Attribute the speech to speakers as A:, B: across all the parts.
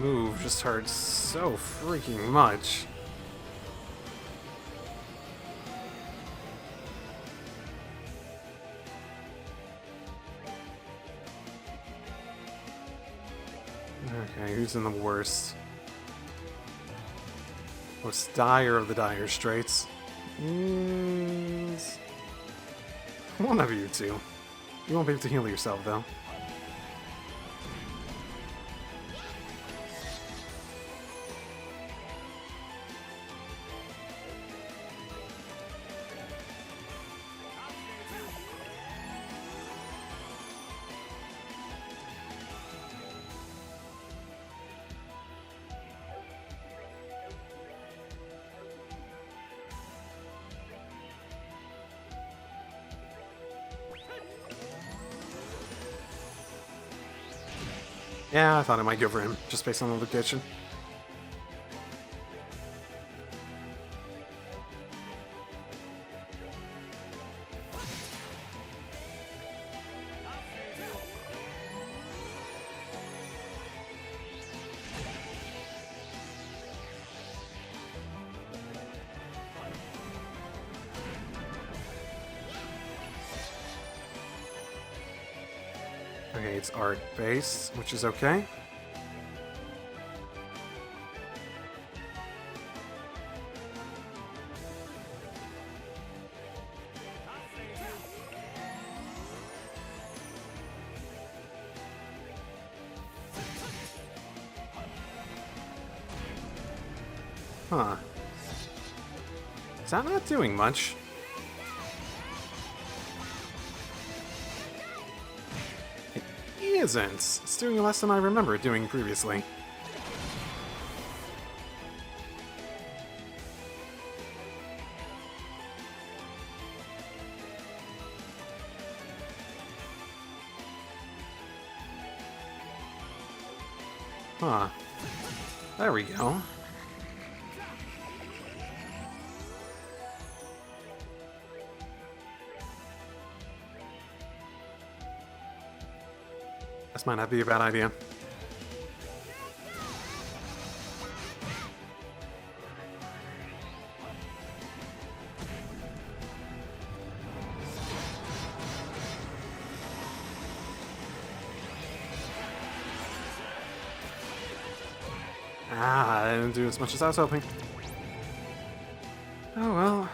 A: Move just hurts so freaking much. Okay, who's in the worst? Most dire of the dire straits is one of you two. You won't be able to heal yourself, though. Yeah, I thought I might go for him, just based on the location. Okay, it's art based, which is okay. Huh. Is that not doing much? It isn't. It's doing less than I remember it doing previously. Huh. There we go. This might not be a bad idea. Ah, I didn't do as much as I was hoping. Oh well.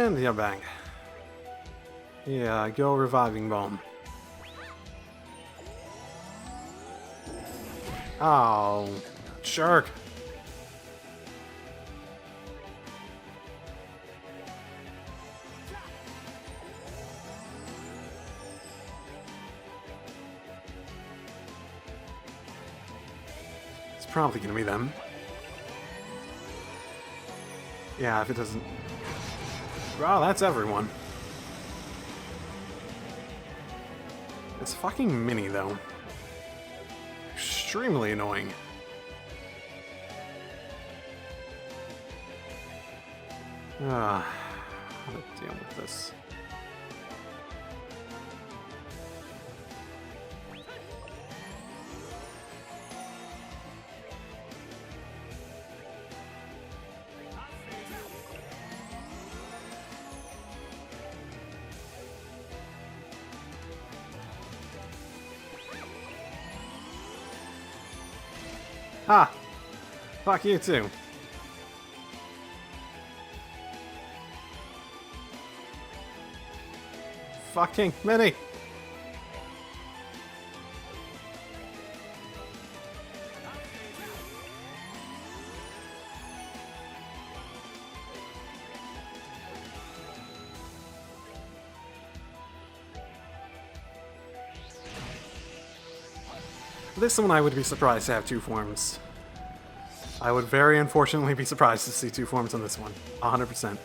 A: And yeah, bang. Yeah, go reviving bomb. Oh, jerk. It's probably gonna be them. Yeah, if it doesn't... Wow, that's everyone. It's fucking mini, though. Extremely annoying. How to deal with this? Ha! Fuck you too. Fucking mini! This one I would be surprised to have two forms. I would very unfortunately be surprised to see two forms on this one. 100%.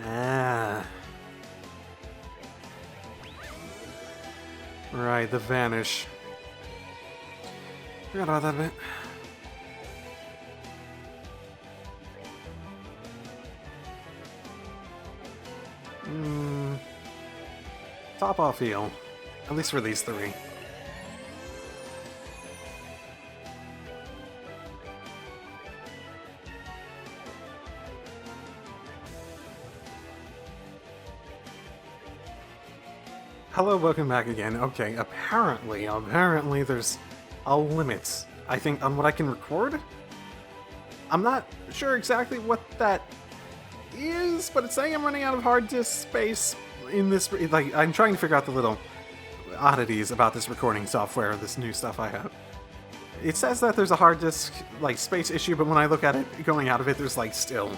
A: Ah. Right, the vanish. Forgot about that bit. Top off heal. At least for these three. Hello, welcome back again. Okay, apparently there's a limit, I think, on what I can record. I'm not sure exactly what that is, but it's saying I'm running out of hard disk space in this, like, I'm trying to figure out the little oddities about this recording software, this new stuff I have. It says that there's a hard disk, like, space issue, but when I look at it, going out of it, there's, like, still,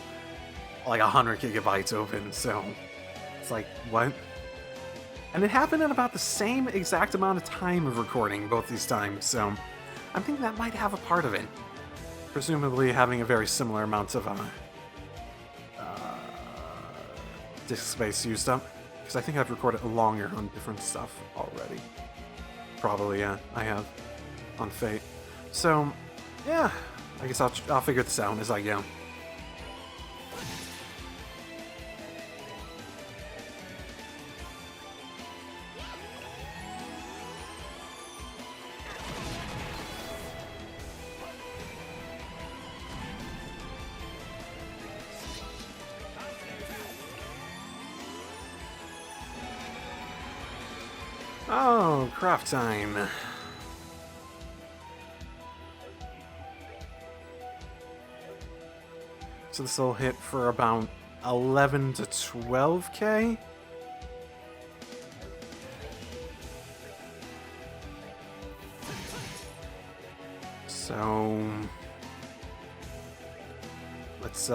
A: like, 100 gigabytes open, so it's like, what? And it happened in about the same exact amount of time of recording both these times, so I'm thinking that might have a part of it. Presumably having a very similar amount of, disk space used up. Because I think I've recorded longer on different stuff already. Probably, yeah, I have. On Fate. So, yeah, I guess I'll figure this out as I go. Oh, craft time. So this will hit for about 11 to 12k? So let's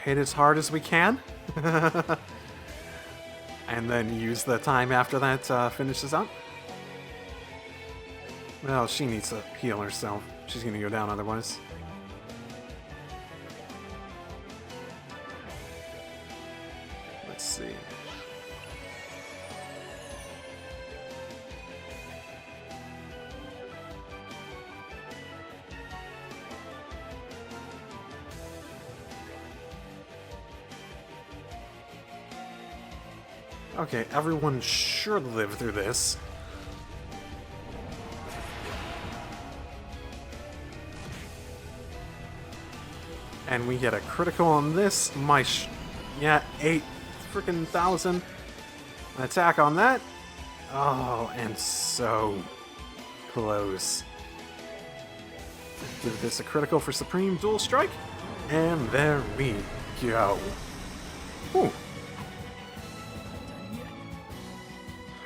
A: hit as hard as we can. And then use the time after that to finish this up. Well, she needs to heal herself. She's gonna go down otherwise. Let's see. Okay, everyone should live through this. And we get a critical on this. Yeah, 8,000. An attack on that. Oh, and so close. Give this a critical for Supreme Dual Strike, and there we go. Ooh.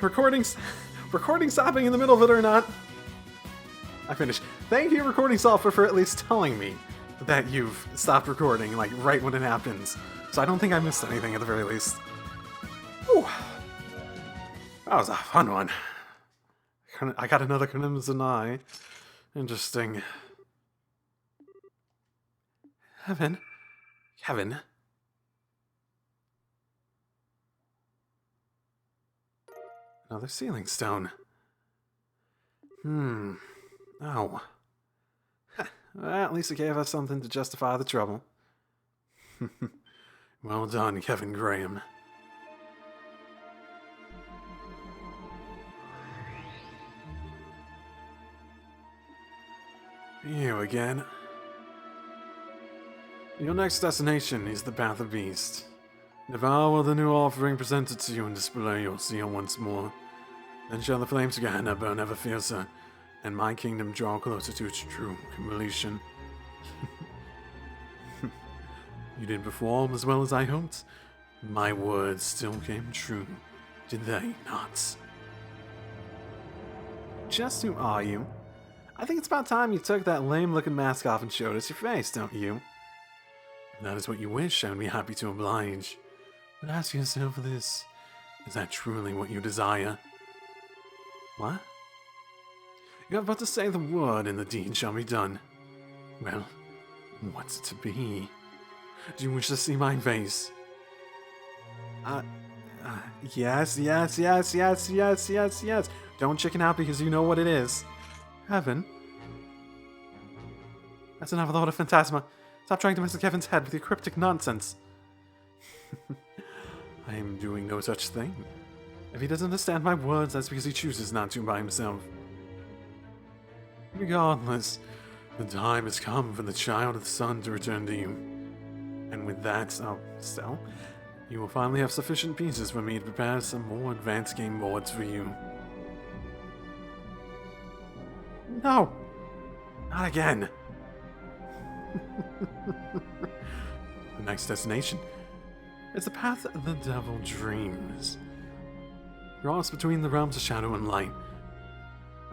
A: Recording stopping in the middle of it or not. I finished. Thank you, recording software, for at least telling me that you've stopped recording, like, right when it happens. So I don't think I missed anything at the very least. Whew. That was a fun one. I got another Crimson Eye. Interesting. Kevin. Another Sealing Stone. Oh. Well, at least it gave us something to justify the trouble. Well done, Kevin Graham. You again. Your next destination is the Path of Beast. Devour the new offering presented to you and display your seal once more. Then shall the flames of Gehenna burn ever fiercer, and my kingdom draw closer to its true completion. You did perform as well as I hoped. My words still came true, did they not? Just who are you? I think it's about time you took that lame-looking mask off and showed us your face, don't you? If that is what you wish, I would be happy to oblige. But ask yourself this, is that truly what you desire? What? You have but to say the word and the deed shall be done. Well, what's it to be? Do you wish to see my face? Yes. Don't chicken out because you know what it is. Heaven? That's enough of the Lord of Phantasma. Stop trying to mess with Kevin's head with your cryptic nonsense. I am doing no such thing. If he doesn't understand my words, that's because he chooses not to by himself. Regardless, the time has come for the child of the sun to return to you. And with that, so, you will finally have sufficient pieces for me to prepare some more advanced game boards for you. No! Not again! The next destination is the path the devil dreams. Cross between the realms of shadow and light.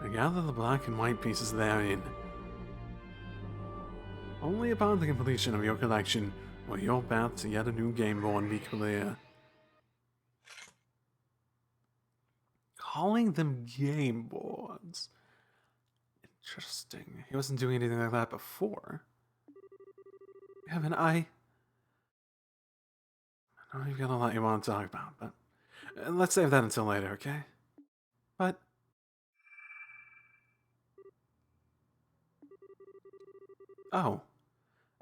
A: I gather the black and white pieces therein. Only upon the completion of your collection will your path to yet a new game board be clear. Calling them game boards. Interesting. He wasn't doing anything like that before. Kevin, I know you've got a lot you want to talk about, but let's save that until later, okay? But oh,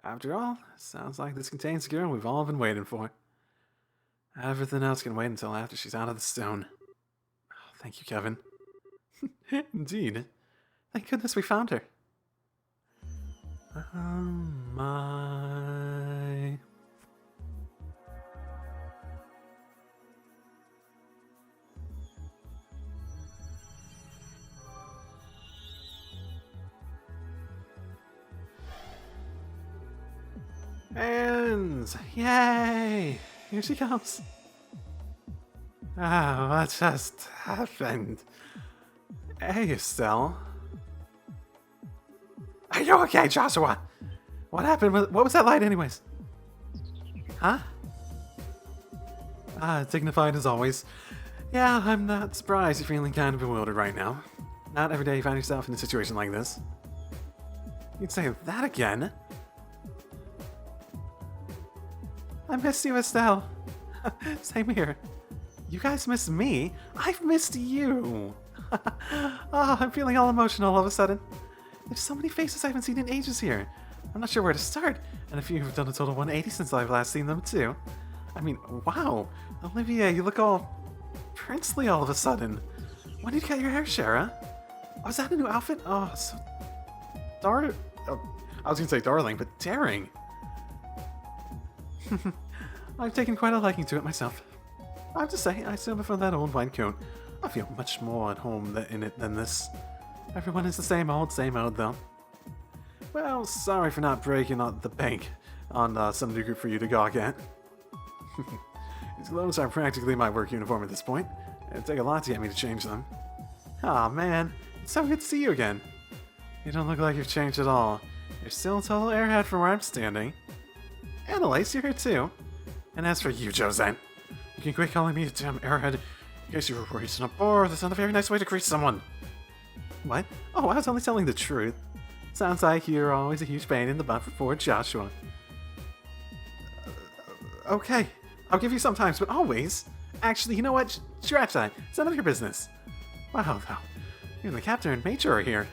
A: after all, sounds like this contains the girl we've all been waiting for. Everything else can wait until after she's out of the stone. Oh, thank you, Kevin. Indeed. Thank goodness we found her. My... And yay! Here she comes. What just happened? Hey, Estelle. Are you okay, Joshua? What happened? What was that light anyways? Huh? Dignified as always. Yeah, I'm not surprised you're feeling kind of bewildered right now. Not every day you find yourself in a situation like this. You'd say that again? I missed you, Estelle. Same here. You guys missed me? I've missed you. I'm feeling all emotional all of a sudden. There's so many faces I haven't seen in ages here. I'm not sure where to start, and a few have done a total 180 since I've last seen them too. I mean, wow. Olivia, you look all princely all of a sudden. When did you cut your hair, Shara? Oh, is that a new outfit? Oh, so I was gonna say darling, but daring. I've taken quite a liking to it myself. I have to say, I still prefer that old white coat. I feel much more at home in it than this. Everyone is the same old, though. Well, sorry for not breaking on the bank on some new group for you to gawk at. These clothes are practically my work uniform at this point. It'd take a lot to get me to change them. Aw, man. It's so good to see you again. You don't look like you've changed at all. You're still a total airhead from where I'm standing. Annalise, you're here too. And as for you, Josette, you can quit calling me a damn airhead in case you were worried to not bore. That's not a very nice way to greet someone. What? Oh, I was only telling the truth. Sounds like you're always a huge pain in the butt for poor Joshua. Okay, I'll give you some times, but always. Actually, you know what? Scratch that. It's none of your business. Wow, though. You and the captain and major are here.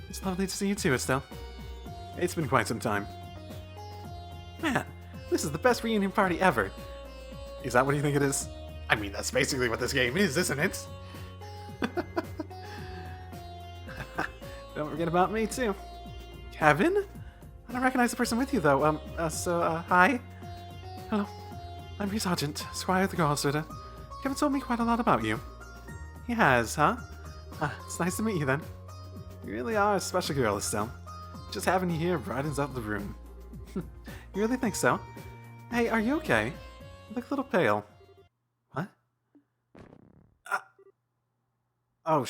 A: It's lovely to see you too, Estelle. It's been quite some time. Man, this is the best reunion party ever. Is that what you think it is? I mean, that's basically what this game is, isn't it? Don't forget about me, too. Kevin? I don't recognize the person with you, though. Hi. Hello. I'm your sergeant, Squire the Gallsweater. Kevin told me quite a lot about you. He has, huh? It's nice to meet you, then. You really are a special girl, Estelle. Just having you here brightens up the room. You really think so? Hey, are you okay? You look a little pale. What? Oh,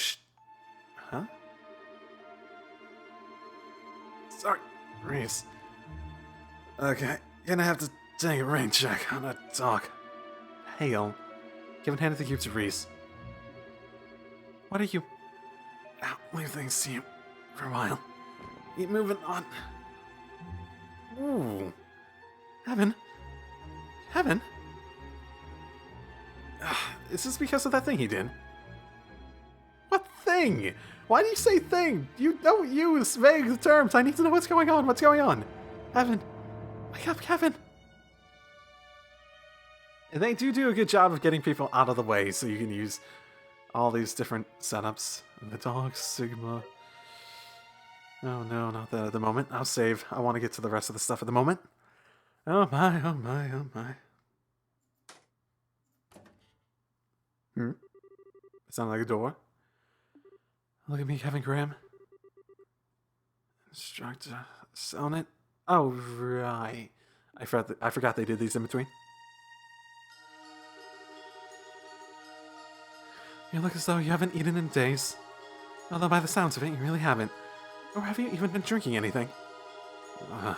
A: huh? Sorry, Reese. Okay, gonna have to take a rain check on that dog. Pale. Kevin handed the cube to Reese. What are you? I'll leave things to you for a while. Keep moving on. Ooh. Heaven? Is this because of that thing he did? What thing? Why do you say thing? You don't use vague terms. I need to know what's going on. What's going on? Heaven. Wake up, Kevin. And they do a good job of getting people out of the way so you can use all these different setups. The dog, stigma. Oh no, not that at the moment. I'll save. I want to get to the rest of the stuff at the moment. Oh my, oh my, oh my. It sounded like a door. Look at me, Kevin Graham. Instructor. Sonnet. Oh, right. I forgot they did these in between. You look as though you haven't eaten in days. Although by the sounds of it, you really haven't. Or have you even been drinking anything? I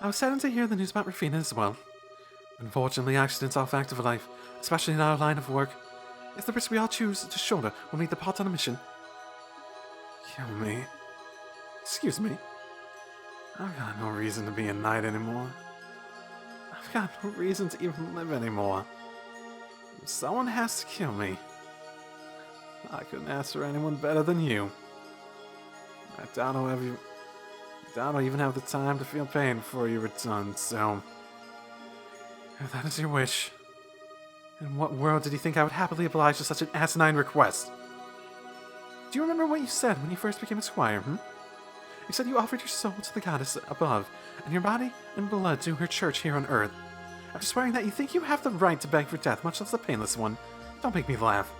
A: was saddened to hear the news about Rufina as well. Unfortunately, accidents are a fact of life, especially in our line of work. It's the risk we all choose to shoulder when we depart on a mission. Kill me. Excuse me. I've got no reason to be a knight anymore. I've got no reason to even live anymore. Someone has to kill me. I couldn't ask for anyone better than you. I doubt I'll even have the time to feel pain before you return, so... If that is your wish, in what world did you think I would happily oblige to such an asinine request? Do you remember what you said when you first became a squire, You said you offered your soul to the goddess above, and your body and blood to her church here on earth. After swearing that you think you have the right to beg for death, much less the painless one. Don't make me laugh.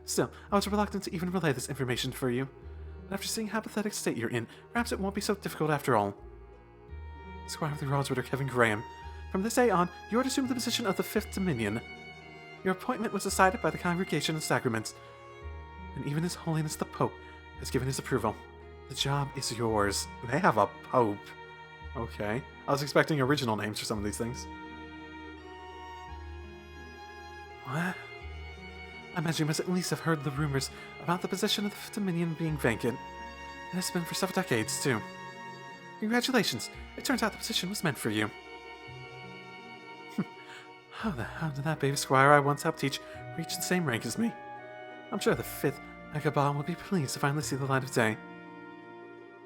A: Still, I was reluctant to even relay this information for you. But after seeing how pathetic state you're in, perhaps it won't be so difficult after all. Squire of the Rosewater Kevin Graham, from this day on, you are to assume the position of the Fifth Dominion. Your appointment was decided by the Congregation of Sacraments, and even His Holiness the Pope has given his approval. The job is yours. They have a Pope. Okay. I was expecting original names for some of these things. What? I imagine you must at least have heard the rumors about the position of the Fifth Dominion being vacant. It has been for several decades, too. Congratulations. It turns out the position was meant for you. How the hell did that baby squire I once helped teach reach the same rank as me? I'm sure the 5th Megaball will be pleased to finally see the light of day.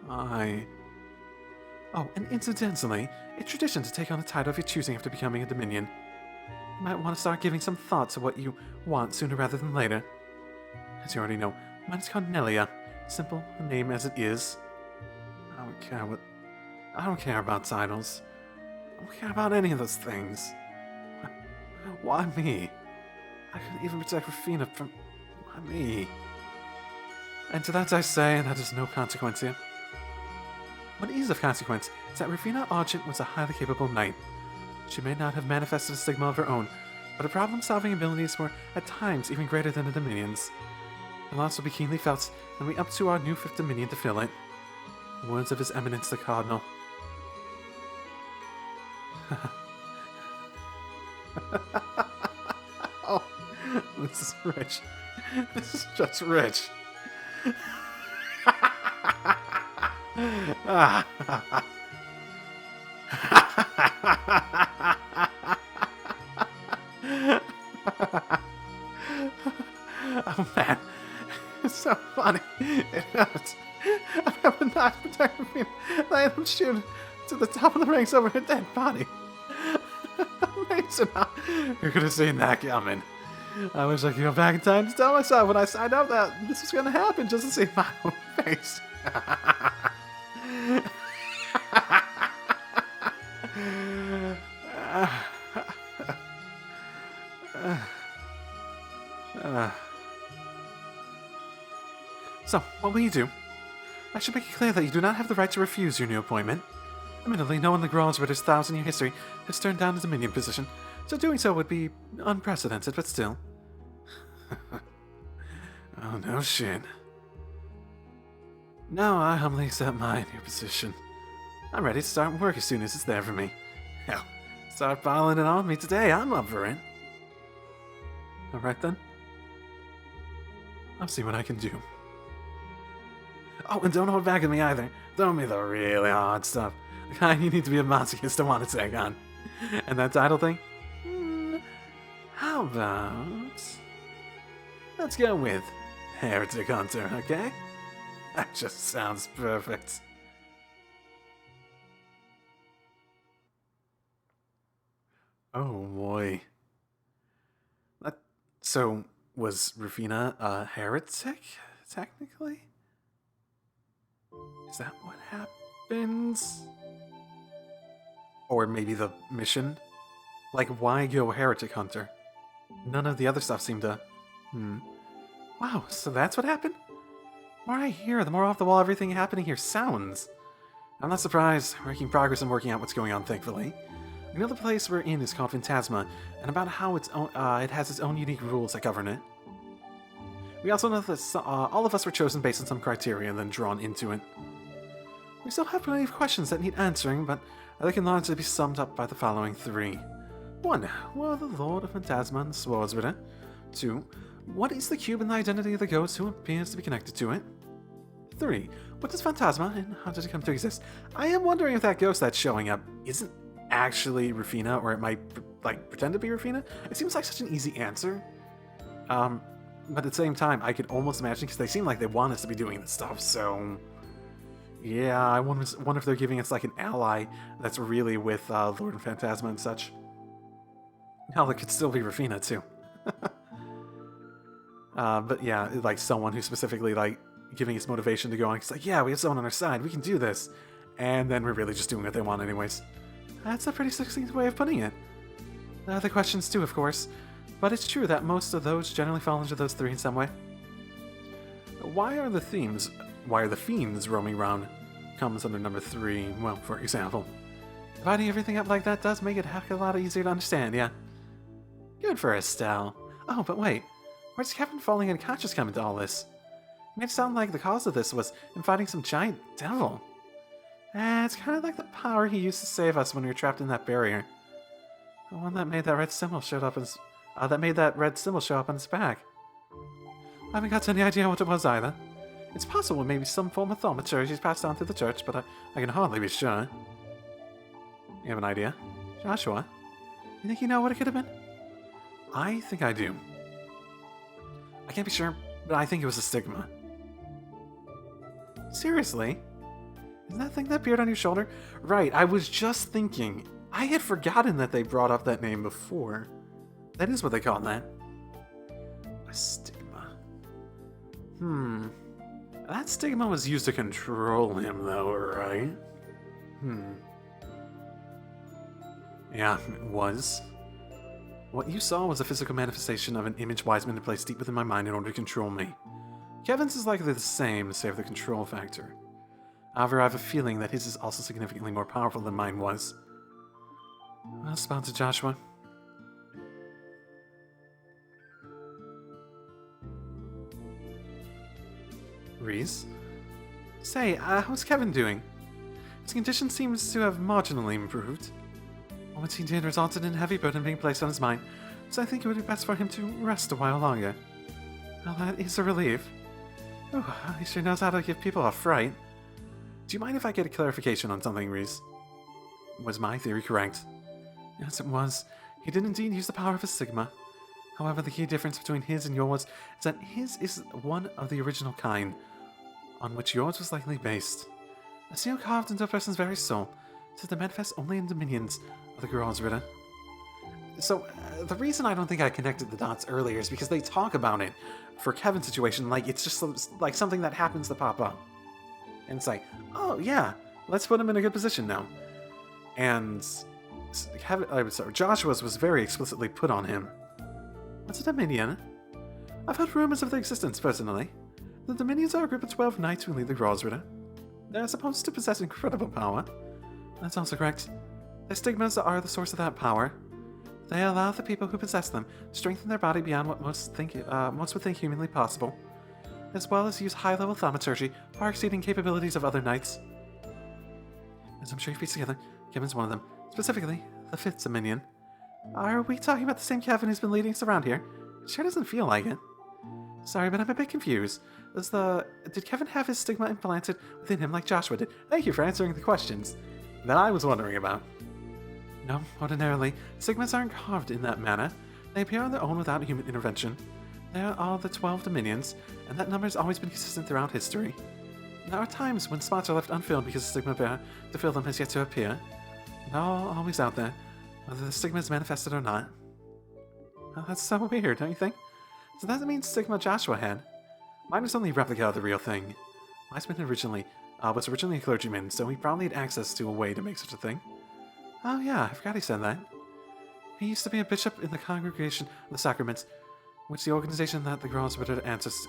A: Oh, and incidentally, it's tradition to take on a title of your choosing after becoming a Dominion. You might want to start giving some thought to what you want sooner rather than later. As you already know, mine is Cornelia. Simple a name as it is. I don't care about titles. I don't care about any of those things. Why me? I couldn't even protect Rufina from... me. And to that I say, that is no consequence here. What is of consequence is that Rufina Argent was a highly capable knight. She may not have manifested a stigma of her own, but her problem-solving abilities were, at times, even greater than the Dominion's. The loss will be keenly felt when we up to our new 5th Dominion to fill it. The words of His Eminence the Cardinal. Oh, this is rich. This is just rich. Oh man, it's so funny. It hurts. I would not protect me. Let him shoot to the top of the ranks over her dead body. Amazing. You could have seen that coming. I wish I could go back in time to tell myself when I signed up that this was going to happen just to see my own face. So, what will you do? I should make it clear that you do not have the right to refuse your new appointment. Admittedly, no one in the Gral's Ritter's 1,000-year history has turned down a Dominion position, so doing so would be unprecedented, but still. Oh, no shit. No, I humbly accept my new position. I'm ready to start work as soon as it's there for me. Hell, start piling it on me today, I'm up for it. Alright then. I'll see what I can do. Oh, and don't hold back on me either. Throw me the really hard stuff. The kind you need to be a masochist to want to take on. And that title thing? How about... let's go with Heretic Hunter, okay? That just sounds perfect. Oh boy. So, was Rufina a heretic, technically? Is that what happens? Or maybe the mission? Like, why go Heretic Hunter? None of the other stuff seemed to... Wow, so that's what happened? The more I hear, the more off the wall everything happening here sounds. I'm not surprised. We're making progress in working out what's going on, thankfully. We know the place we're in is called Phantasma, and about how it has its own unique rules that govern it. We also know that all of us were chosen based on some criteria and then drawn into it. We still have plenty of questions that need answering, but they can largely be summed up by the following 3. 1. Who are the Lord of Phantasma and the Swordsbitter? 2. What is the cube and the identity of the ghost who appears to be connected to it? 3. What is Phantasma and how did it come to exist? I am wondering if that ghost that's showing up isn't actually Rufina, or it might pretend to be Rufina. It seems like such an easy answer. But at the same time, I could almost imagine, because they seem like they want us to be doing this stuff, so... yeah, I wonder if they're giving us like an ally that's really with Lord of Phantasma and such. Hell, it could still be Rufina, too. But yeah, like someone who's specifically like giving us motivation to go on. It's like, yeah, we have someone on our side, we can do this. And then we're really just doing what they want anyways. That's a pretty succinct way of putting it. Other questions too, of course. But it's true that most of those generally fall into those 3 in some way. Why are the fiends roaming around? Comes under number 3, well, for example. Dividing everything up like that does make it a heck of a lot easier to understand, yeah. Good for Estelle. Oh, but wait. Where's Kevin falling unconscious come into all this? It made it sound like the cause of this was him fighting some giant devil. It's kind of like the power he used to save us when we were trapped in that barrier. The one that made that red symbol show up on his back. I haven't got any idea what it was either. It's possible maybe some form of thaumaturgy is passed on through the church, but I can hardly be sure. You have an idea? Joshua? You think you know what it could have been? I think I do. I can't be sure, but I think it was a stigma. Seriously? Isn't that thing that appeared on your shoulder? Right, I was just thinking. I had forgotten that they brought up that name before. That is what they call that. A stigma. That stigma was used to control him, though, right? Yeah, it was. What you saw was a physical manifestation of an image Wiseman had placed deep within my mind in order to control me. Kevin's is likely the same, save the control factor. However, I have a feeling that his is also significantly more powerful than mine was. Well spotted, Joshua. Reese? Say, how's Kevin doing? His condition seems to have marginally improved. What he did resulted in a heavy burden being placed on his mind, so I think it would be best for him to rest a while longer. Well, that is a relief. Oh, he sure knows how to give people a fright. Do you mind if I get a clarification on something, Reese? Was my theory correct? Yes, it was. He did indeed use the power of his stigma. However, the key difference between his and yours is that his is one of the original kind, on which yours was likely based. A seal carved into a person's very soul, so they manifest only in dominions of the Girls Ritter. So, the reason I don't think I connected the dots earlier is because they talk about it for Kevin's situation like it's just like something that happens to pop up. And it's like, oh yeah, let's put him in a good position now. And Joshua's was very explicitly put on him. What's a Dominion? I've heard rumors of their existence personally. The Dominions are a group of 12 knights who lead the Girls Ritter. They're supposed to possess incredible power. That's also correct. Their stigmas are the source of that power. They allow the people who possess them to strengthen their body beyond what most would think humanly possible, as well as use high-level thaumaturgy, far exceeding capabilities of other knights. As I'm sure you've pieced together, Kevin's one of them, specifically the 5th Dominion. Are we talking about the same Kevin who's been leading us around here? It sure doesn't feel like it. Sorry, but I'm a bit confused. Did Kevin have his stigma implanted within him like Joshua did? Thank you for answering the questions that I was wondering about. No, ordinarily, stigmas aren't carved in that manner. They appear on their own without human intervention. There are the 12 dominions, and that number has always been consistent throughout history. There are times when spots are left unfilled because the stigma bearer to fill them has yet to appear. They're always out there, whether the stigma is manifested or not. Well, that's so weird, don't you think? So that means stigma Joshua had. Mine was only a replica of the real thing. Wiseman was originally a clergyman, so he probably had access to a way to make such a thing. Oh yeah, I forgot he said that. He used to be a bishop in the Congregation of the Sacraments, which is the organization with the Girls Ritter answers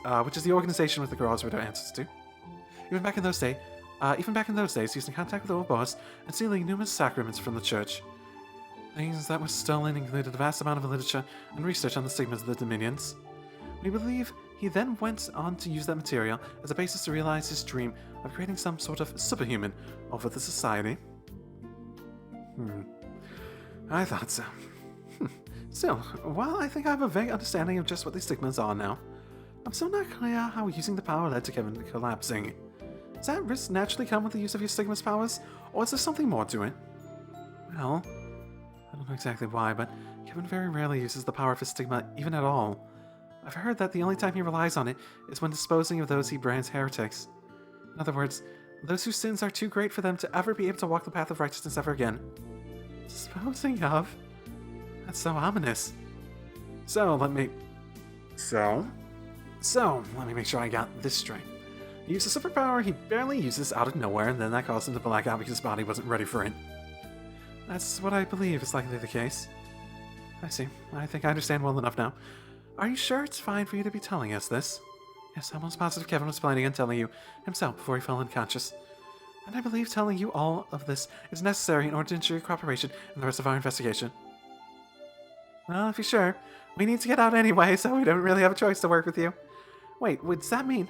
A: to. Even back in those days, he used in contact with the old boss and stealing numerous sacraments from the church. Things that were stolen included a vast amount of literature and research on the stigmas of the Dominions. We believe he then went on to use that material as a basis to realize his dream of creating some sort of superhuman over the society. I thought so. Still, while I think I have a vague understanding of just what these stigmas are now, I'm still not clear how using the power led to Kevin collapsing. Does that risk naturally come with the use of your stigma's powers, or is there something more to it? Well, I don't know exactly why, but Kevin very rarely uses the power of his stigma even at all. I've heard that the only time he relies on it is when disposing of those he brands heretics. In other words, those whose sins are too great for them to ever be able to walk the path of righteousness ever again. Disposing of? That's so ominous. So, let me make sure I got this straight. He used a superpower he barely uses out of nowhere, and then that caused him to black out because his body wasn't ready for it. That's what I believe is likely the case. I see. I think I understand well enough now. Are you sure it's fine for you to be telling us this? Yes, I'm almost positive Kevin was planning on telling you himself before he fell unconscious. And I believe telling you all of this is necessary in order to ensure your cooperation in the rest of our investigation. Well, if you're sure, we need to get out anyway, so we don't really have a choice to work with you. Wait, does that mean?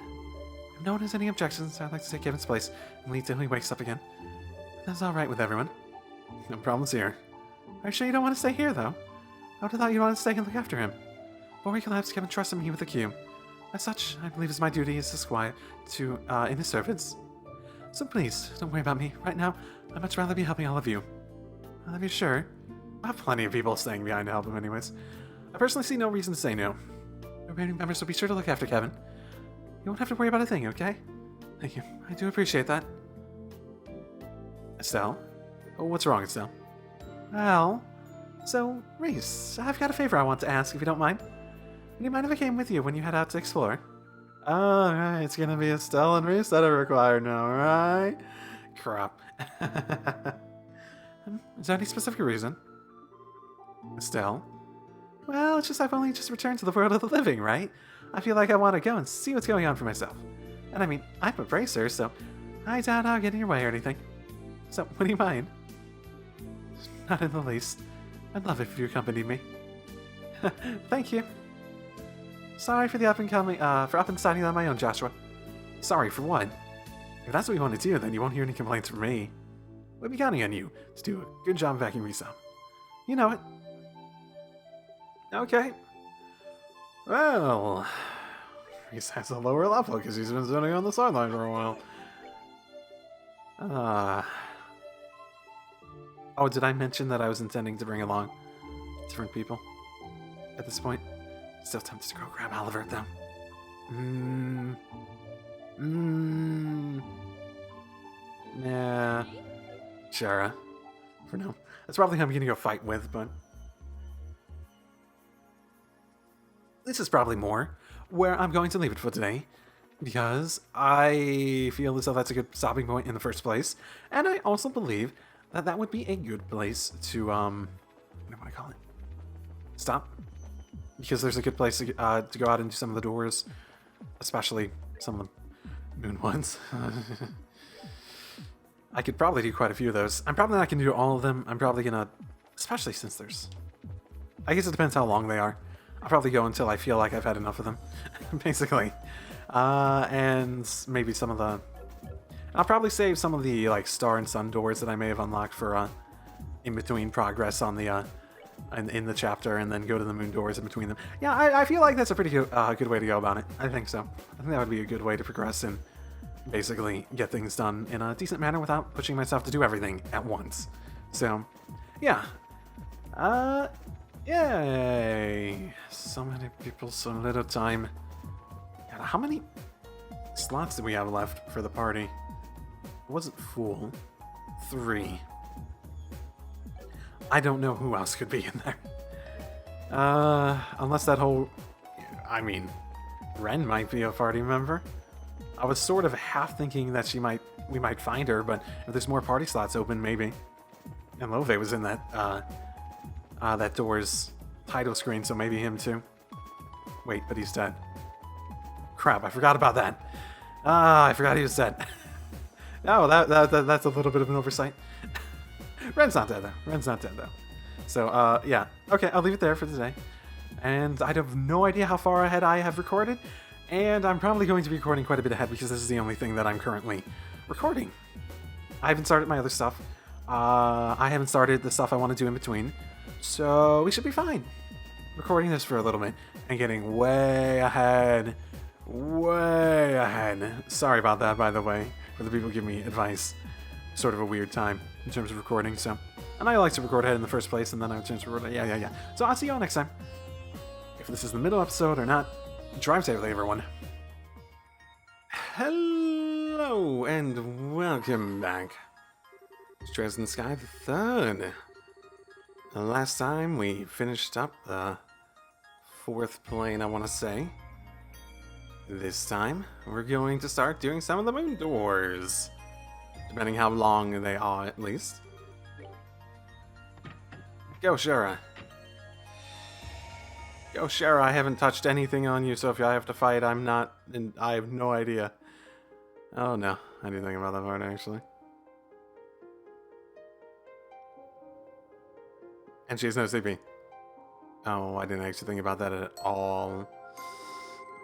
A: If no one has any objections, I'd like to take Kevin's place and leave till he wakes up again. That's alright with everyone. No problems here. Are you sure you don't want to stay here, though? I would have thought you'd want to stay and look after him. Before we collapse, Kevin trusts me with the cube. As such, I believe it's my duty as his squire in his servants. So please, don't worry about me. Right now, I'd much rather be helping all of you. Well, if you're sure, I have plenty of people staying behind to help him anyways. I personally see no reason to say no. Remaining members will be sure to look after Kevin. You won't have to worry about a thing, okay? Thank you. I do appreciate that. Estelle? Oh, what's wrong, Estelle? Well, so, Reese, I've got a favor I want to ask, if you don't mind. Would you mind if I came with you when you head out to explore? Alright, it's gonna be Estelle and Reese that are required now, right? Crap. Is there any specific reason? Estelle? Well, it's just I've only just returned to the world of the living, right? I feel like I want to go and see what's going on for myself. And I mean, I'm a bracer, so I doubt I'll get in your way or anything. So, what do you mind? Not in the least. I'd love it if you accompanied me. Thank you. Sorry for the up and deciding on my own, Joshua. Sorry for what? If that's what you want to do, then you won't hear any complaints from me. We'll be counting on you to do a good job vacuuming some. You know it. Okay. Well, Reese has a lower level because he's been sitting on the sideline for a while. Oh, did I mention that I was intending to bring along different people at this point? Still tempted to go grab Oliver, though. Nah. Shara. For now. That's probably who I'm gonna go fight with, but this is probably more where I'm going to leave it for today, because I feel as though that's a good stopping point in the first place, and I also believe that that would be a good place to, what do I call it? Stop. Because there's a good place to go out and do some of the doors, especially some of the moon ones. I could probably do quite a few of those. I'm probably not going to do all of them. I'm probably going to, especially since there's, I guess it depends how long they are. I'll probably go until I feel like I've had enough of them, basically. And maybe some of the, I'll probably save some of the like star and sun doors that I may have unlocked for in between progress on the in the chapter, and then go to the moon doors in between them. Yeah, I feel like that's a pretty good way to go about it. I think so. I think that would be a good way to progress and basically get things done in a decent manner without pushing myself to do everything at once. So, yeah. Yay! So many people, so little time. God, how many slots do we have left for the party? It wasn't full. 3. I don't know who else could be in there. Unless that whole... I mean, Ren might be a party member. I was sort of half thinking that we might find her, but if there's more party slots open, maybe. And Love was in that, that door's title screen, so maybe him too. Wait, but he's dead. Crap, I forgot about that. I forgot he was dead. Oh, that's a little bit of an oversight. Ren's not dead, though. Ren's not dead, though. So, yeah. Okay, I'll leave it there for today. And I have no idea how far ahead I have recorded. And I'm probably going to be recording quite a bit ahead because this is the only thing that I'm currently recording. I haven't started my other stuff. I haven't started the stuff I want to do in between. So, we should be fine. Recording this for a little bit and getting way ahead. Way ahead. Sorry about that, by the way, for the people giving me advice. Sort of a weird time in terms of recording, so. And I like to record ahead in the first place, and then I change to record. Yeah. So I'll see you all next time. If this is the middle episode or not, drive safely, everyone. Hello, and welcome back. Stress in the Sky the 3rd. The last time we finished up the 4th plane, I want to say. This time, we're going to start doing some of the moon doors. Depending how long they are, at least. Go, Shara. Go, Shara. I haven't touched anything on you, so if I have to fight, I have no idea. Oh, no. I didn't think about that part, actually. And she has no CP. Oh, I didn't actually think about that at all.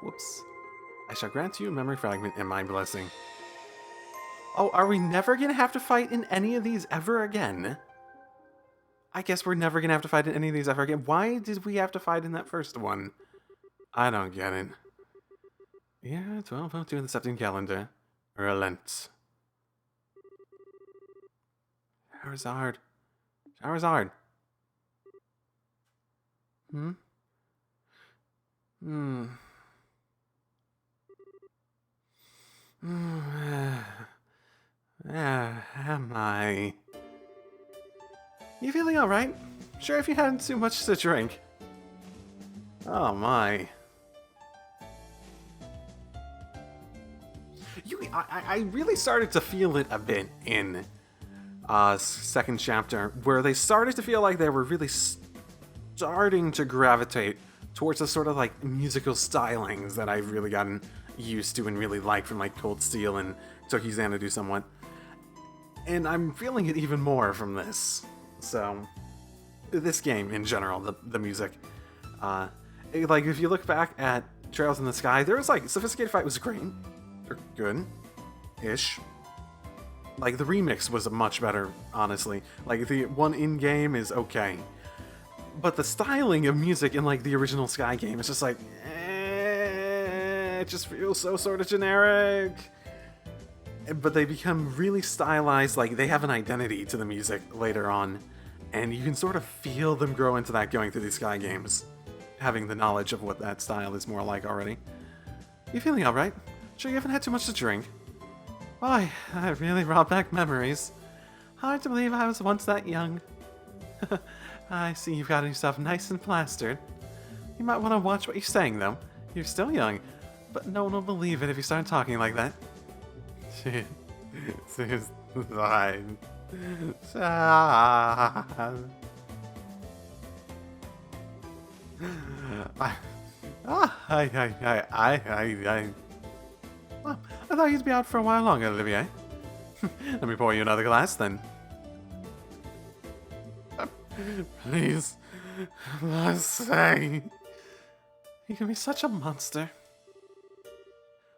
A: Whoops. I shall grant you a memory fragment and my blessing. Oh, are we never going to have to fight in any of these ever again? I guess we're never going to have to fight in any of these ever again. Why did we have to fight in that first one? I don't get it. Yeah, 12:02 in the September calendar. Relent. Scheherazade. Scheherazade. Am I? You feeling alright? Sure if you hadn't too much to drink. Oh my. I really started to feel it a bit in second chapter, where they started to feel like they were really starting to gravitate towards the sort of like musical stylings that I've really gotten used to and really like from like Cold Steel and Tokyo Xanadu somewhat. And I'm feeling it even more from this. So, this game in general, the music. Like, if you look back at Trails in the Sky, there was like, Sophisticated Fight was great. Or good-ish. Like, the remix was much better, honestly. Like, the one in-game is okay. But the styling of music in, like, the original Sky game is just like, it just feels so sort of generic. But they become really stylized, like, they have an identity to the music later on. And you can sort of feel them grow into that going through these Sky games. Having the knowledge of what that style is more like already. You feeling alright? Sure you haven't had too much to drink? Why, that really brought back memories. Hard to believe I was once that young. I see you've got yourself nice and plastered. You might want to watch what you're saying, though. You're still young, but no one will believe it if you start talking like that. She's fine. Well, I thought you'd be out for a while longer, Olivier. Let me pour you another glass, then. Please, say. You can be such a monster.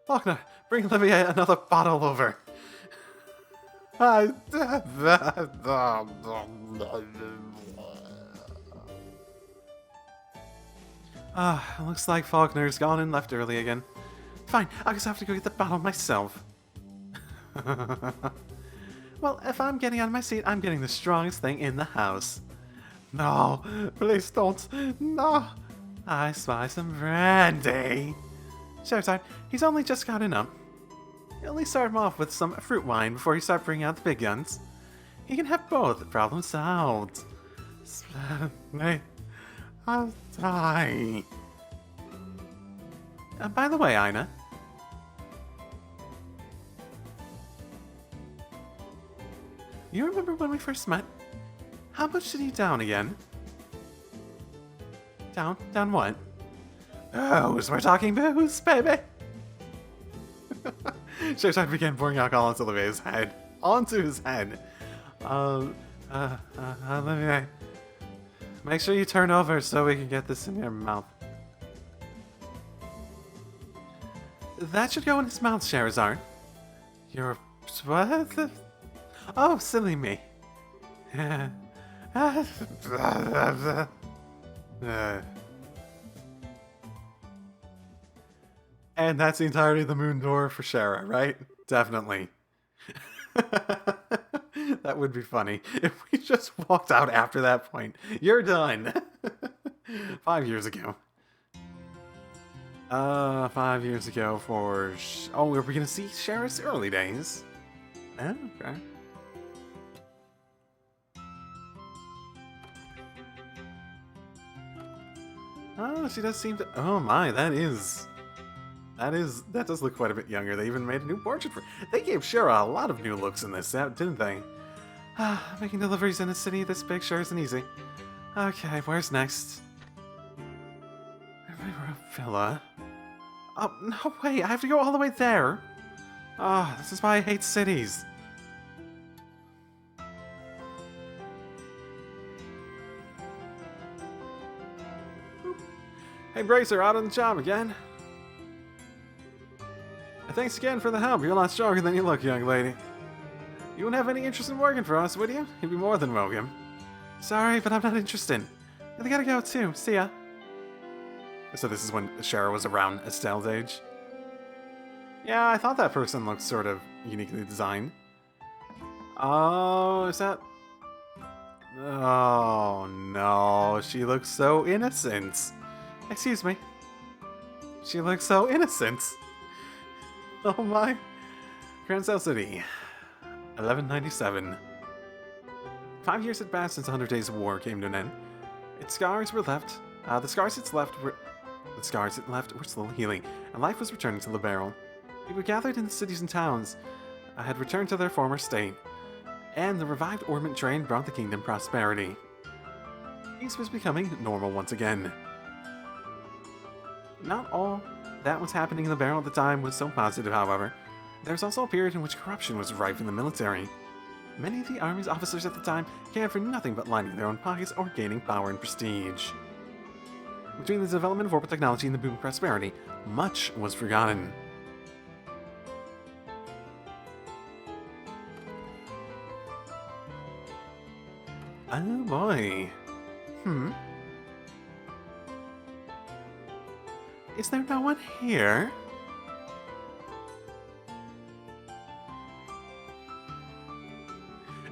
A: Faulkner, bring Olivier another bottle over. Looks like Faulkner's gone and left early again. Fine, I guess I have to go get the bottle myself. Well, if I'm getting out of my seat, I'm getting the strongest thing in the house. No, please don't. No. I spy some brandy. Scheherazade, he's only just gotten up. You only start him off with some fruit wine before you start bringing out the big guns. He can have both. Problem solved. I'll die. By the way, Ina. You remember when we first met? How much did you down again? Down what? Booze, we're talking booze, baby! Scheherazade began pouring alcohol onto Olivier's head. Onto his head. Olivier. Make sure you turn over so we can get this in your mouth. That should go in his mouth, Scheherazade. You're... what? Oh, silly me. And that's the entirety of the moon door for Shara, right? Definitely. That would be funny if we just walked out after that point. You're done. 5 years ago. 5 years ago for... oh, are we gonna see Shara's early days? Oh, okay. Oh, she does seem to... oh my, that does look quite a bit younger. They even made a new portrait for... they gave Shara a lot of new looks in this set, didn't they? Making deliveries in a city this big sure isn't easy. Okay, where's next? Villa. Oh, no way, I have to go all the way there. This is why I hate cities. Hey, Bracer, out on the job again. Thanks again for the help. You're a lot stronger than you look, young lady. You wouldn't have any interest in working for us, would you? You'd be more than welcome. Sorry, but I'm not interested. I gotta go too. See ya. So this is when Shara was around Estelle's age. Yeah, I thought that person looked sort of uniquely designed. Oh, is that... oh, no. She looks so innocent. Excuse me. She looks so innocent. Oh my. Grand Cell City. 1197. 5 years had passed since the 100 Days of War came to an end. Its scars were left. The scars it left were slowly healing, and life was returning to Liberl. People gathered in the cities and towns had returned to their former state, and the revived orbit train brought the kingdom prosperity. Peace was becoming normal once again. Not all that was happening in the barrel at the time was so positive, however. There was also a period in which corruption was rife in the military. Many of the Army's officers at the time cared for nothing but lining their own pockets or gaining power and prestige. Between the development of orbital technology and the boom of prosperity, much was forgotten. Oh boy. Is there no one here?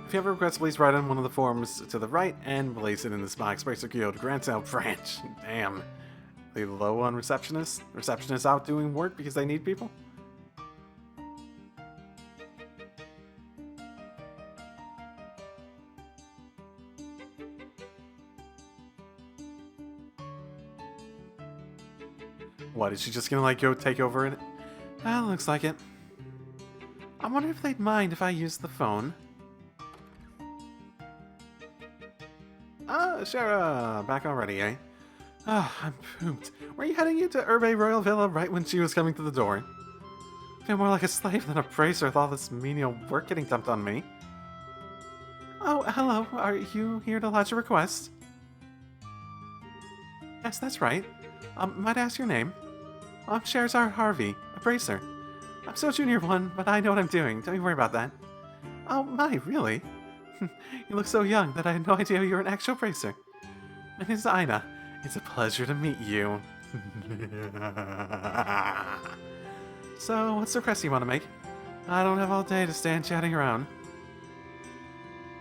A: If you have a request, please write on one of the forms to the right and place it in this box. Bracer Guild grants out branch. Damn. They low on receptionists? Receptionists out doing work because they need people? What, is she just gonna like go take over it? Well, looks like it. I wonder if they'd mind if I used the phone. Ah, Shara, back already, eh? Ah, I'm pooped. Were you heading into Urbe Royal Villa right when she was coming to the door? I feel more like a slave than a bracer with all this menial work getting dumped on me. Oh, hello. Are you here to lodge a request? Yes, that's right. Might I ask your name? I'm Scheherazade Harvey, a bracer. I'm still Junior 1, but I know what I'm doing. Don't you worry about that. Oh my, really? You look so young that I had no idea you were an actual bracer. My name is Ina. It's a pleasure to meet you. So, what's the request you want to make? I don't have all day to stand chatting around.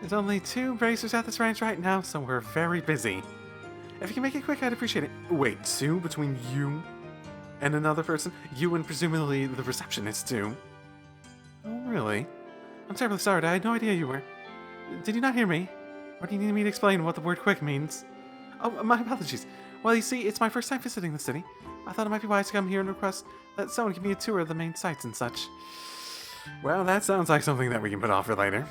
A: There's only 2 bracers at this ranch right now, so we're very busy. If you can make it quick, I'd appreciate it. Wait, 2 between you and another person? You and presumably the receptionist, too. Oh, really? I'm terribly sorry. I had no idea you were. Did you not hear me? Or do you need me to explain what the word quick means? Oh, my apologies. Well, you see, it's my first time visiting the city. I thought it might be wise to come here and request that someone give me a tour of the main sites and such. Well, that sounds like something that we can put off for later.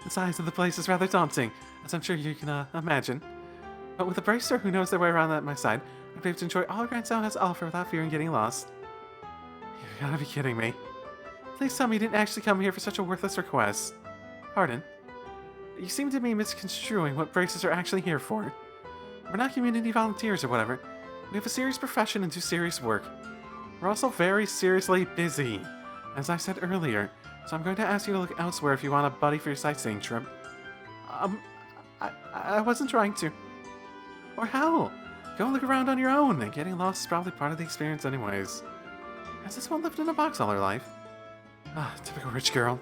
A: The size of the place is rather daunting, as I'm sure you can imagine. But with a bracer who knows their way around at my side, I'd be able to enjoy all Grand Sound has to offer without fearing getting lost. You gotta be kidding me. Please tell me you didn't actually come here for such a worthless request. Pardon? You seem to be misconstruing what braces are actually here for. We're not community volunteers or whatever. We have a serious profession and do serious work. We're also very seriously busy, as I said earlier, so I'm going to ask you to look elsewhere if you want a buddy for your sightseeing trip. I wasn't trying to. Or hell, go look around on your own. Getting lost is probably part of the experience anyways. Has this one lived in a box all her life? Ah, typical rich girl.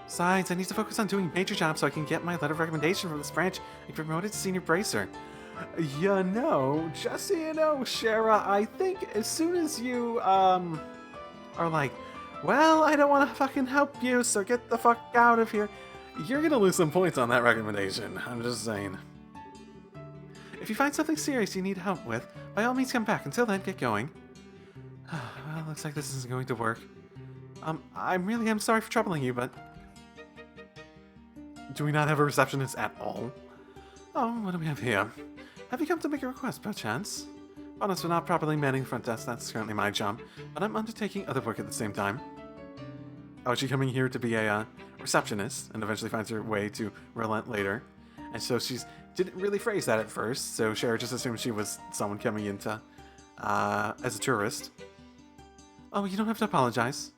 A: Besides, I need to focus on doing major jobs so I can get my letter of recommendation from this branch and get promoted to senior bracer. You know, just so you know, Shara, I think as soon as you, are like, well, I don't want to fucking help you, so get the fuck out of here, you're gonna lose some points on that recommendation. I'm just saying. If you find something serious you need help with, by all means come back. Until then, get going. Well, looks like this isn't going to work. I really am sorry for troubling you, but... Do we not have a receptionist at all? Oh, what do we have here? Have you come to make a request, perchance? Honest, we're not properly manning the front desk. That's currently my job, but I'm undertaking other work at the same time. Oh, is she coming here to be a receptionist and eventually finds her way to relent later? And so she didn't really phrase that at first, so Cher just assumed she was someone coming into as a tourist. Oh, you don't have to apologize.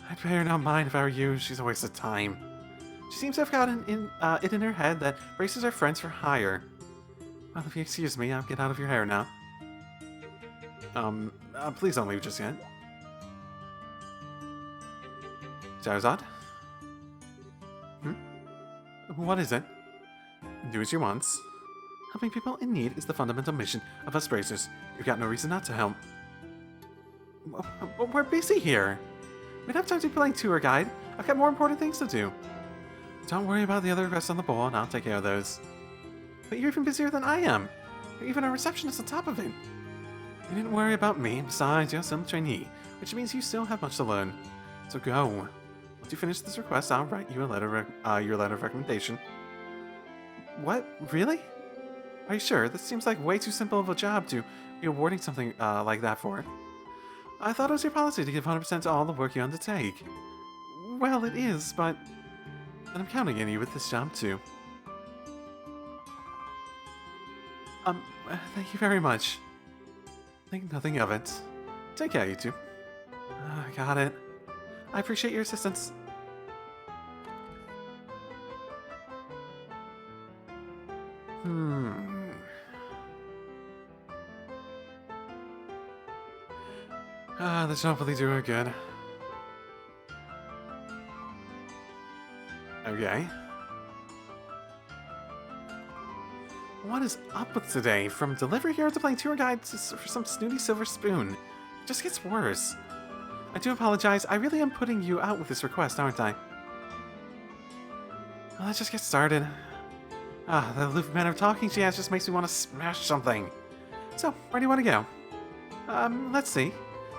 A: I'd better not mind if I were you. She's a waste of time. She seems to have gotten it in her head that braces are friends for hire. Well, if you excuse me, I'll get out of your hair now. Please don't leave just yet. Scheherazade? What is it? Do as you want. Helping people in need is the fundamental mission of us bracers. You've got no reason not to help. We're busy here. We don't have time to be playing tour guide. I've got more important things to do. Don't worry about the other requests on the board, I'll take care of those. But you're even busier than I am. You're even a receptionist on top of it. You didn't worry about me. Besides, you're some trainee, which means you still have much to learn. So go. Once you finish this request, I'll write you a your letter of recommendation. What? Really? Are you sure? This seems like way too simple of a job to be awarding something like that for. I thought it was your policy to give 100% to all the work you undertake. Well, it is, but... And I'm counting on you with this job, too. Thank you very much. Think nothing of it. Take care, you two. Got it. I appreciate your assistance. This should hopefully do her good. Okay. What is up with today? From delivery here to playing tour guide for some snooty silver spoon. It just gets worse. I do apologize. I really am putting you out with this request, aren't I? Well, let's just get started. The aloof manner of talking she has just makes me want to smash something. So, where do you want to go? Let's see.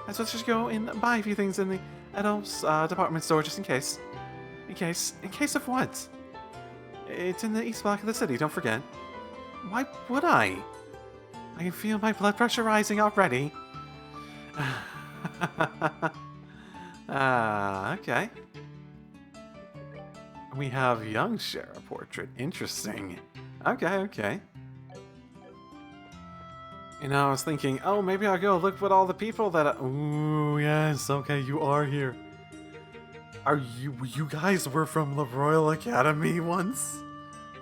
A: I suppose just go and buy a few things in the Edel's department store just in case. In case of what? It's in the east block of the city, don't forget. Why would I? I can feel my blood pressure rising already. Okay. We have young Scheherazade portrait. Interesting. Okay. You know, I was thinking, oh, maybe I'll go look at all the people that ooh, yes, okay, you are here. You guys were from the Royal Academy once?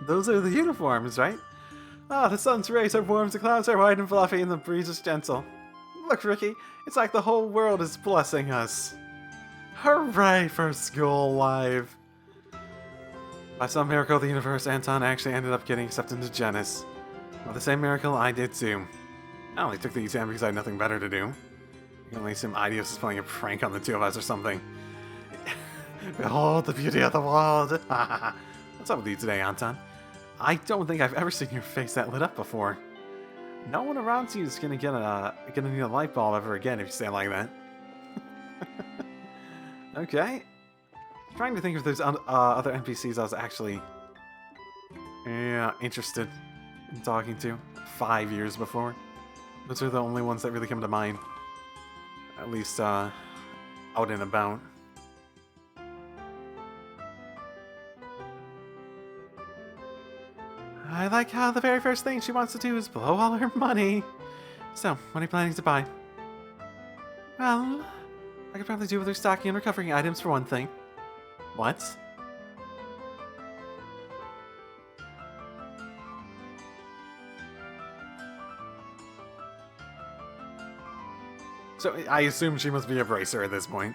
A: Those are the uniforms, right? The sun's rays are warm, the clouds are white and fluffy, and the breeze is gentle. Look, Ricky, it's like the whole world is blessing us. Hooray for school life! By some miracle of the universe, Anton actually ended up getting accepted into Genis. Well, the same miracle I did too. I only took the exam because I had nothing better to do. I can only assume Idios is playing a prank on the two of us or something. Behold the beauty of the world! What's up with you today, Anton? I don't think I've ever seen your face that lit up before. No one around you is gonna need a light bulb ever again if you stand like that. Okay. Trying to think if there's other NPCs I was actually interested in talking to 5 years before. Those are the only ones that really come to mind. At least out and about. I like how the very first thing she wants to do is blow all her money. So, what are you planning to buy? Well, I could probably do with restocking and recovering items for one thing. What? So, I assume she must be a bracer at this point.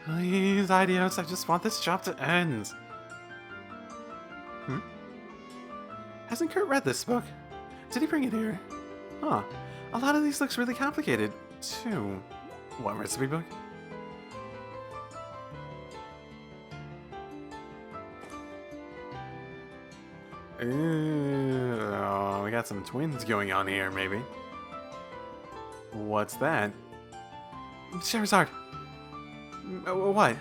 A: Please, Idios, I just want this job to end. Hasn't Kurt read this book? Did he bring it here? Huh. A lot of these looks really complicated, too. What recipe book? Ooh, we got some twins going on here, maybe. What's that? Scheherazade! What?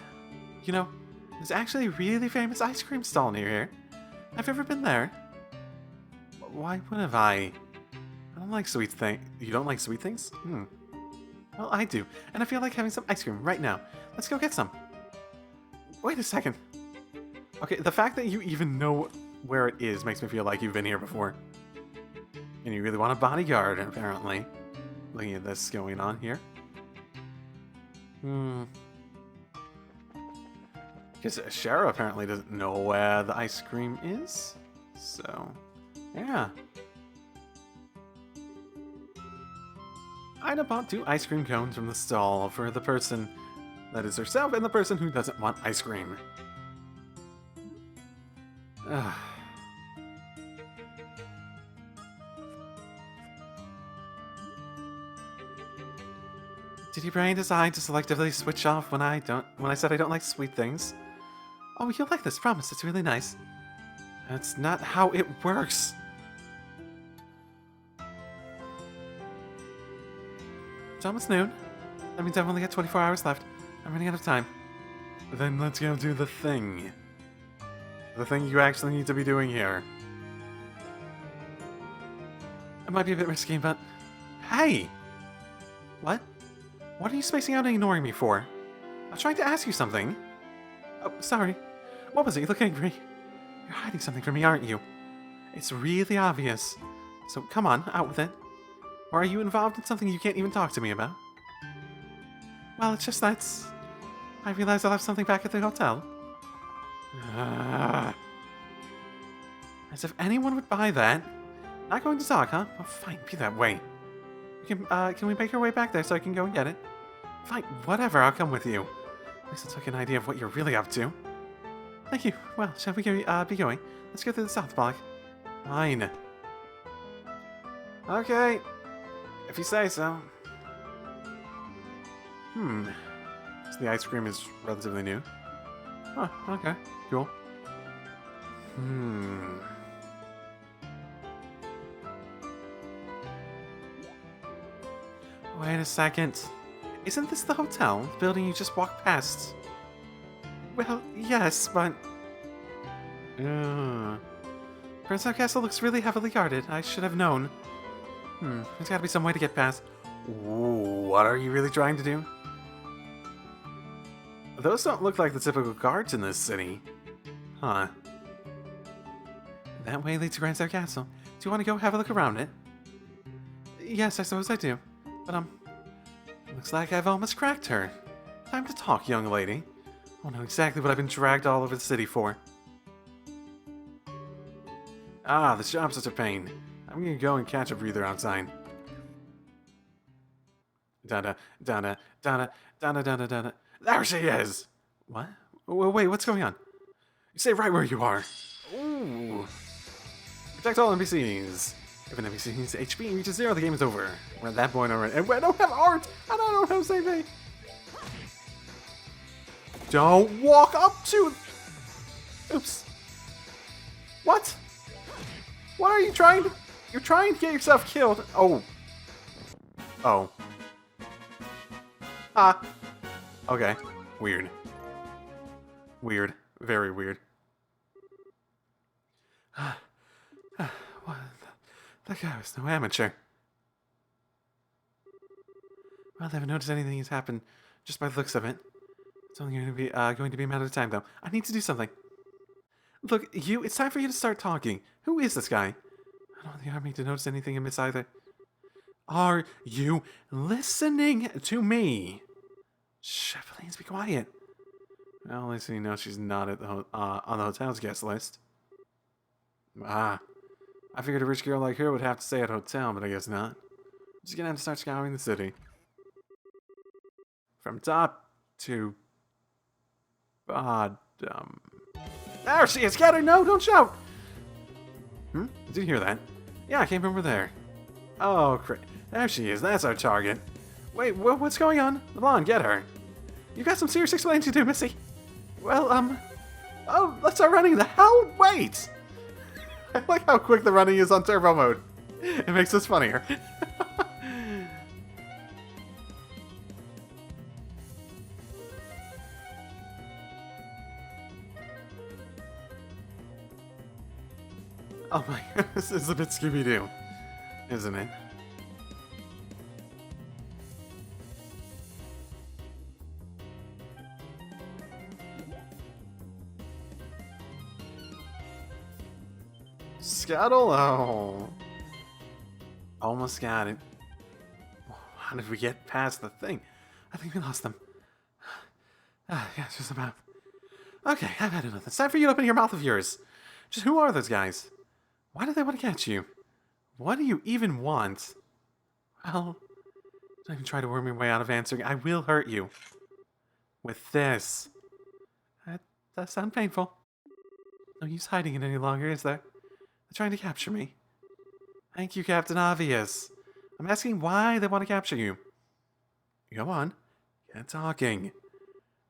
A: You know, there's actually a really famous ice cream stall near here. Have you ever been there? Why would have I? I don't like sweet things. You don't like sweet things? Well, I do, and I feel like having some ice cream right now. Let's go get some. Wait a second. Okay, the fact that you even know where it is makes me feel like you've been here before. And you really want a bodyguard, apparently. Looking at this going on here. Because Shara apparently doesn't know where the ice cream is. So, yeah. Ida bought 2 ice cream cones from the stall for the person that is herself and the person who doesn't want ice cream. Did your brain decide to selectively switch off when I said I don't like sweet things? Oh, you'll like this, promise, it's really nice. That's not how it works. It's almost noon. That means I've only got 24 hours left. I'm running out of time. Then let's go do the thing. The thing you actually need to be doing here. It might be a bit risky, but... Hey! What? What are you spacing out and ignoring me for? I was trying to ask you something. Oh, sorry. What was it? You look angry. You're hiding something from me, aren't you? It's really obvious. So come on, out with it. Or are you involved in something you can't even talk to me about? Well, it's just that... I realize I'll have something back at the hotel. As if anyone would buy that. Not going to talk, huh? Well, fine, be that way. Can we make our way back there so I can go and get it? Fine, whatever, I'll come with you. At least I'll take an idea of what you're really up to. Thank you. Well, shall we be going? Let's go through the south block. Fine. Okay. If you say so. So the ice cream is relatively new. Oh, okay. Cool. Wait a second. Isn't this the hotel? The building you just walked past? Well, yes, but... Princess Castle looks really heavily guarded. I should have known. There's gotta be some way to get past. Ooh, what are you really trying to do? Those don't look like the typical guards in this city. Huh. That way leads to Grand Castle. Do you want to go have a look around it? Yes, I suppose I do. But, looks like I've almost cracked her. Time to talk, young lady. I know exactly what I've been dragged all over the city for. Ah, this job's such a pain. I'm gonna go and catch a breather outside. Donna. There she is! What? Wait, what's going on? You stay right where you are. Ooh. Protect all NPCs. If an NPC's HP reaches 0, the game is over. We're at that point already. And I don't have art! And I don't have save. Don't walk up to... Oops. What? What are you trying to... You're trying to get yourself killed. Oh. Oh. Ah. Okay. Weird. Weird. Very weird. What? That guy was no amateur. Well, I haven't noticed anything has happened just by the looks of it. It's only going to be a matter of time, though. I need to do something. Look, it's time for you to start talking. Who is this guy? I don't want the army to notice anything amiss either. Are you listening to me? Shh, please be quiet. Well, at least you know she's not at the on the hotel's guest list. Ah. I figured a rich girl like her would have to stay at a hotel, but I guess not. Just gonna have to start scouring the city. From top to bottom. There she is! Get her! No, don't shout! Did you hear that? Yeah, I came from over there. Oh, great. There she is. That's our target. Wait, what's going on? The blonde, get her. You got some serious explaining to do, Missy. Well, oh, let's start running. The hell? Wait! I like how quick the running is on turbo mode. It makes this funnier. Oh my goodness, this is a bit Scooby-Doo, isn't it? Scuttle? Oh. Almost got it. How did we get past the thing? I think we lost them. Yeah, just about. Okay, I've had enough. It's time for you to open your mouth of yours. Just who are those guys? Why do they want to catch you? What do you even want? Well, don't even try to worm your way out of answering. I will hurt you. With this. That does sound painful. No use hiding it any longer, is there? They're trying to capture me. Thank you, Captain Obvious. I'm asking why they want to capture you. Go on. Get talking.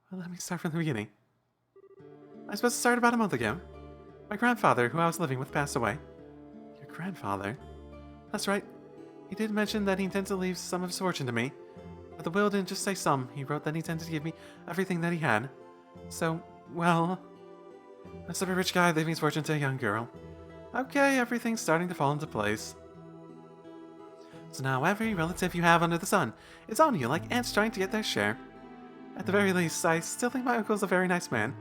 A: Well, let me start from the beginning. I was supposed to start about a month ago. My grandfather, who I was living with, passed away. Your grandfather? That's right. He did mention that he intends to leave some of his fortune to me. But the will didn't just say some. He wrote that he intended to give me everything that he had. So, well, that's a rich guy leaving his fortune to a young girl. Okay, everything's starting to fall into place. So now every relative you have under the sun is on you like ants trying to get their share. At the very least, I still think my uncle's a very nice man.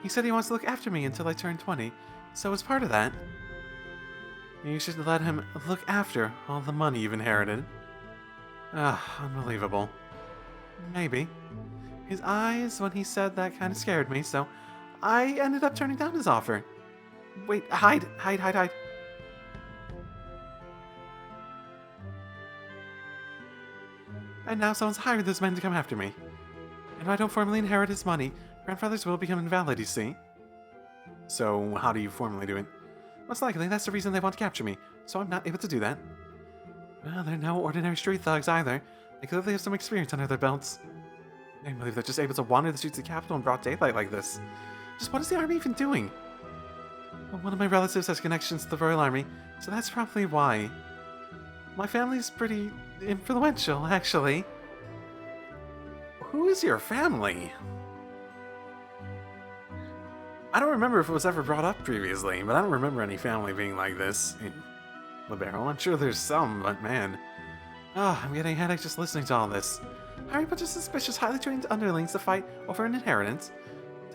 A: He said he wants to look after me until I turn 20, so as part of that, you should let him look after all the money you've inherited. Unbelievable. Maybe. His eyes when he said that kind of scared me, so I ended up turning down his offer. Wait, hide. And now someone's hired this man to come after me. And if I don't formally inherit his money, grandfather's will become invalid, you see. So, how do you formally do it? Most likely, that's the reason they want to capture me, so I'm not able to do that. Well, they're no ordinary street thugs either. They clearly have some experience under their belts. I can't believe they're just able to wander the streets of the capital in broad daylight like this. Just what is the army even doing? Well, one of my relatives has connections to the Royal Army, so that's probably why. My family's pretty influential, actually. Who is your family? I don't remember if it was ever brought up previously, but I don't remember any family being like this in Liberl. I'm sure there's some, but man. I'm getting a headache just listening to all this. Hiring a bunch of suspicious, highly trained underlings to fight over an inheritance.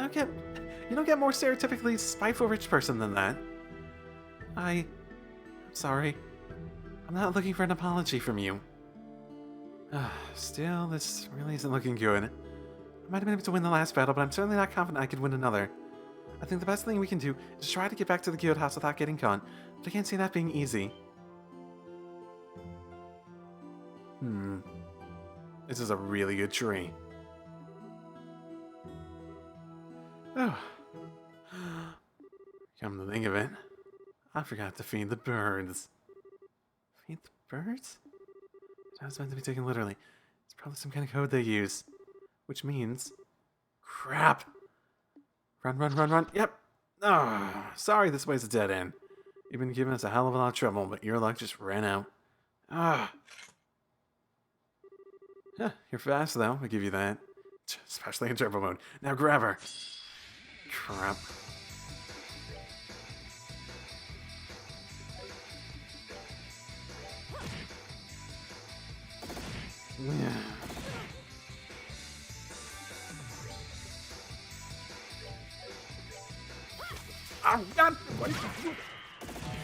A: You don't get more stereotypically spiteful rich person than that. I'm sorry. I'm not looking for an apology from you. Still, this really isn't looking good. I might have been able to win the last battle, but I'm certainly not confident I could win another. I think the best thing we can do is try to get back to the guild house without getting caught, but I can't see that being easy. This is a really good tree. Oh. Come to think of it, I forgot to feed the birds. Feed the birds? That's meant to be taken literally. It's probably some kind of code they use. Which means... Crap! Run. Yep! Sorry this way's a dead end. You've been giving us a hell of a lot of trouble, but your luck just ran out. Yeah, you're fast though, I give you that. Especially in turbo mode. Now grab her. Crap. Yeah. Oh God! What is you?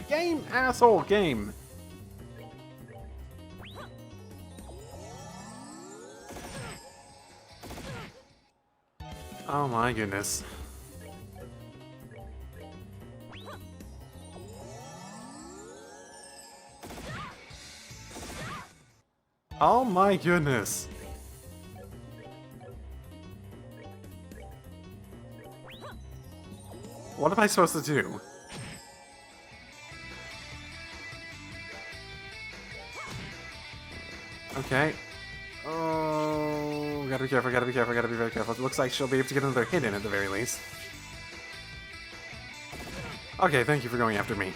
A: Game, asshole, game. Oh my goodness. Oh my goodness. What am I supposed to do? Okay. Oh, gotta be careful, gotta be very careful. It looks like she'll be able to get another hit in at the very least. Okay, thank you for going after me.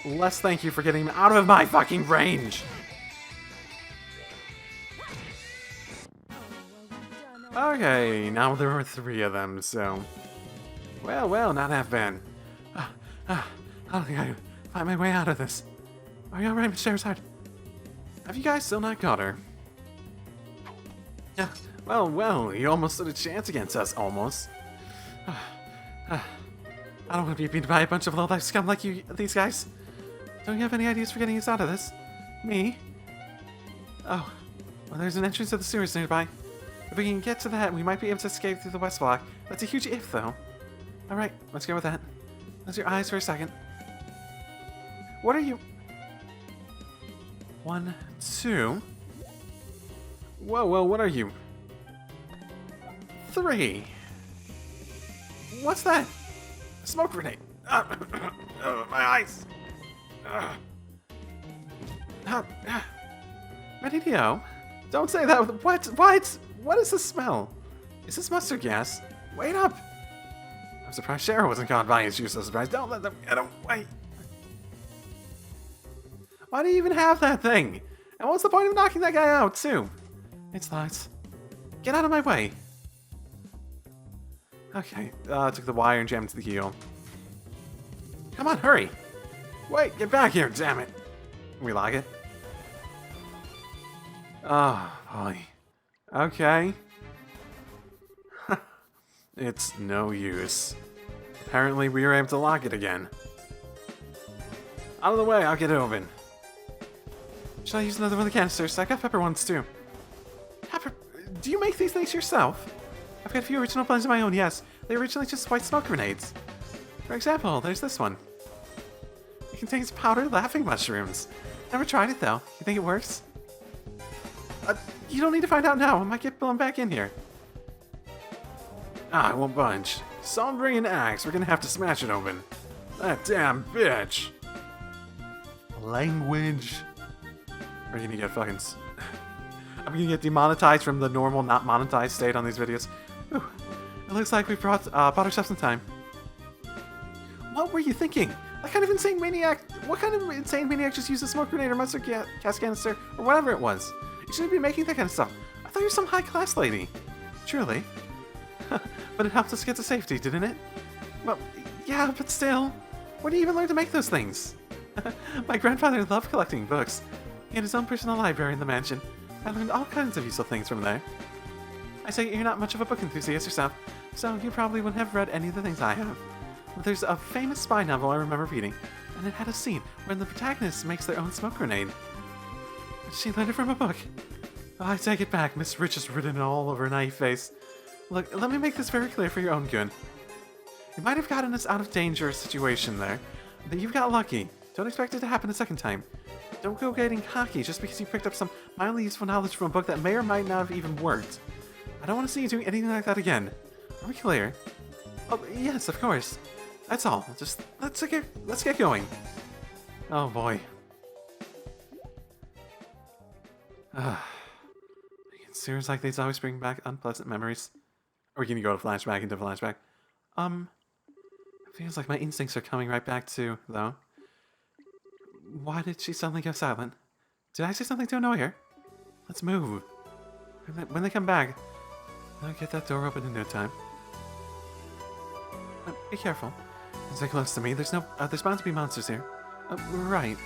A: Less thank you for getting out of my fucking range! Okay, now there are 3 of them, so... Well, not half bad. I don't think I can find my way out of this. Are you alright, Miss Scheherazade? Have you guys still not got her? Yeah, well, you almost stood a chance against us, almost. I don't want to be beaten by a bunch of low-life scum like these guys. Don't you have any ideas for getting us out of this? Me? Oh, well, there's an entrance to the sewers nearby. If we can get to that, we might be able to escape through the west block. That's a huge if, though. Alright, let's go with that. Close your eyes for a second. What are you... 1, 2... Whoa, what are you? 3... What's that? A smoke grenade! My eyes! Benito, don't say that! What? What is the smell? Is this mustard gas? Wait up! I'm surprised Cheryl wasn't caught by it. She was so surprised. Don't let them get away! Why do you even have that thing? And what's the point of knocking that guy out, too? It's locked. Get out of my way! Okay, took the wire and jammed it to the heel. Come on, hurry! Wait, get back here, damn it! We lock it. Oh, boy. Okay. It's no use. Apparently we were able to lock it again. Out of the way, I'll get it open. Should I use another one of the canisters? I got pepper ones too. Pepper? Do you make these things yourself? I've got a few original blends of my own, yes. They originally just white smoke grenades. For example, there's this one. It contains powdered laughing mushrooms. Never tried it though. You think it works? You don't need to find out now. I might get blown back in here. Ah, I won't budge. So I'm bringing an axe. We're gonna have to smash it open. That damn bitch. Language. We're gonna get fucking... I'm gonna get demonetized from the normal, not monetized state on these videos. Whew. It looks like we bought ourselves some time. What were you thinking? What kind of insane maniac just used a smoke grenade or mustard gas canister or whatever it was? You shouldn't be making that kind of stuff. I thought you were some high-class lady. Truly. But it helped us get to safety, didn't it? Well, yeah, but still. Where do you even learn to make those things? My grandfather loved collecting books. He had his own personal library in the mansion. I learned all kinds of useful things from there. I say you're not much of a book enthusiast yourself, so you probably wouldn't have read any of the things I have. But there's a famous spy novel I remember reading, and it had a scene where the protagonist makes their own smoke grenade. She learned it from a book. Oh, I take it back. Miss Rich has written it all over her naive face. Look, let me make this very clear for your own good. You might have gotten us out of dangerous situation there, but you've got lucky. Don't expect it to happen a second time. Don't go getting cocky just because you picked up some mildly useful knowledge from a book that may or might not have even worked. I don't want to see you doing anything like that again. Are we clear? Oh, yes, of course. That's all. Just let's get going. Oh boy. It seems like these always bring back unpleasant memories. Are we gonna go to flashback into flashback? It feels like my instincts are coming right back too, though. Why did she suddenly go silent? Did I say something to annoy her? Let's move. When they come back, I'll get that door open in no time. Be careful. Stay close to me. There's bound to be monsters here. Right.